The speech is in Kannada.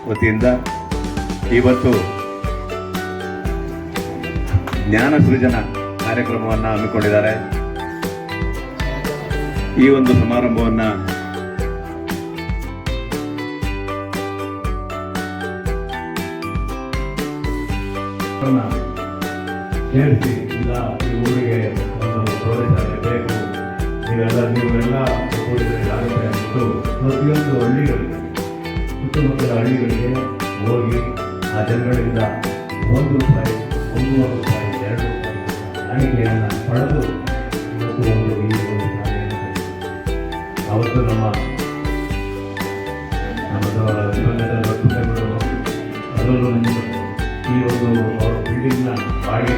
ವತಿಯಿಂದ ಇವತ್ತು ಜ್ಞಾನ ಸೃಜನ ಕಾರ್ಯಕ್ರಮವನ್ನು ಹಮ್ಮಿಕೊಂಡಿದ್ದಾರೆ. ಈ ಒಂದು ಸಮಾರಂಭವನ್ನು ಸೇರಿಸಿ, ಇಲ್ಲ ಈ ಊರಿಗೆ ಒಂದು ಪ್ರೌಢಶಾಲೆ ಬೇಕು, ನೀವೆಲ್ಲ ಆಗುತ್ತೆ ಅಂದ್ಬಿಟ್ಟು ಪ್ರತಿಯೊಂದು ಹಳ್ಳಿಗಳಿಗೆ, ಸುತ್ತಮುತ್ತಲ ಹಳ್ಳಿಗಳಿಗೆ ಹೋಗಿ ಆ ಜನಗಳಿಂದ ₹1, ₹100, ₹2 ಕಾಣಿಕೆಯನ್ನು ಪಡೆದು ಇವತ್ತು ಈ ಒಂದು ಶಾಲೆಯನ್ನು ಅವತ್ತು ನಮ್ಮ ದಿವಂಗತ ಅದರಲ್ಲೂ ಈ ಒಂದು ಅವರ ಬಿಲ್ಡಿಂಗ್ನ ಬಾಡಿಗೆ